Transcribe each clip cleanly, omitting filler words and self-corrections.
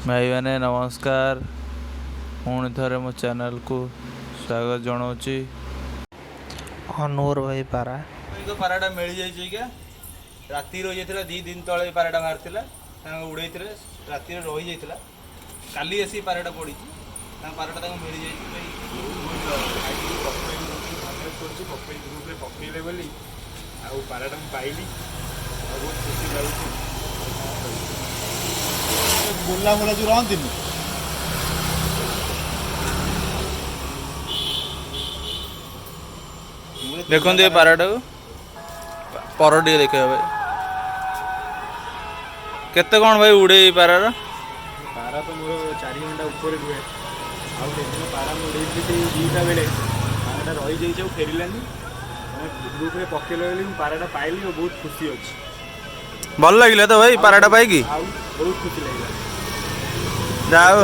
भाई मैंने नमस्कार पुणी थे मो चैनल को स्वागत जनाऊँगी। अनूर भाई पारा तो पाराटा मिल जाइए क्या राति रही जाता 2 दिन तले पाराटा बाहर उड़े राति रही जाता काली आसी पाराटा पड़ी पाराटा मिल ग्रुप पकड़े बोली पाराटा पाइली बहुत खुशी लगुच बोला बोला जो रहती देखो ये पाराटा को पर टे देखा भाई केते कौन भाई उड़े पारार पारा तो मोर 4 घंटा ऊपर रुए आदिन पारा उड़े 2टा बेले पाराटा रही जाइए फेरलानी ग्रुप में पकड़े बोली पाराटा पाइली और बहुत खुशी अच्छी भल लगे तो भाई पाराटा पाई बहुत खुशी लगे जाओ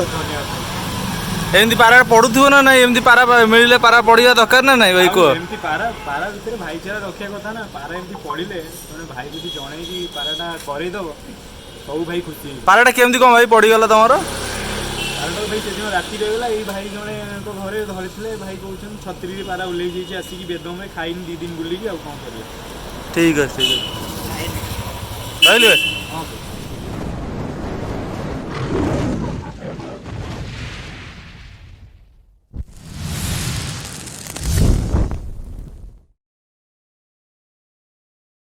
एमती पारा पड़ू ना ना एमती पारा मिले पारा पड़ा दरकार ना ना भाई कह एमती पारा पारा भितर भाईचारा रखा कथा ना पारा एमती पड़े भाई जी जन की पाराटा करदेव सब भाई खुशी पाराटा केमती कौन भाई पड़गला तुम पाराटा भाई से दिन राति रहीगला ये भाई जड़े घरे धरी भाई कहते छतरी पारा ओल्ल आसिक बेदम में खाइन 2 दिन बुलिकी आउ कौन कर ठीक है ठीक है। हाँ।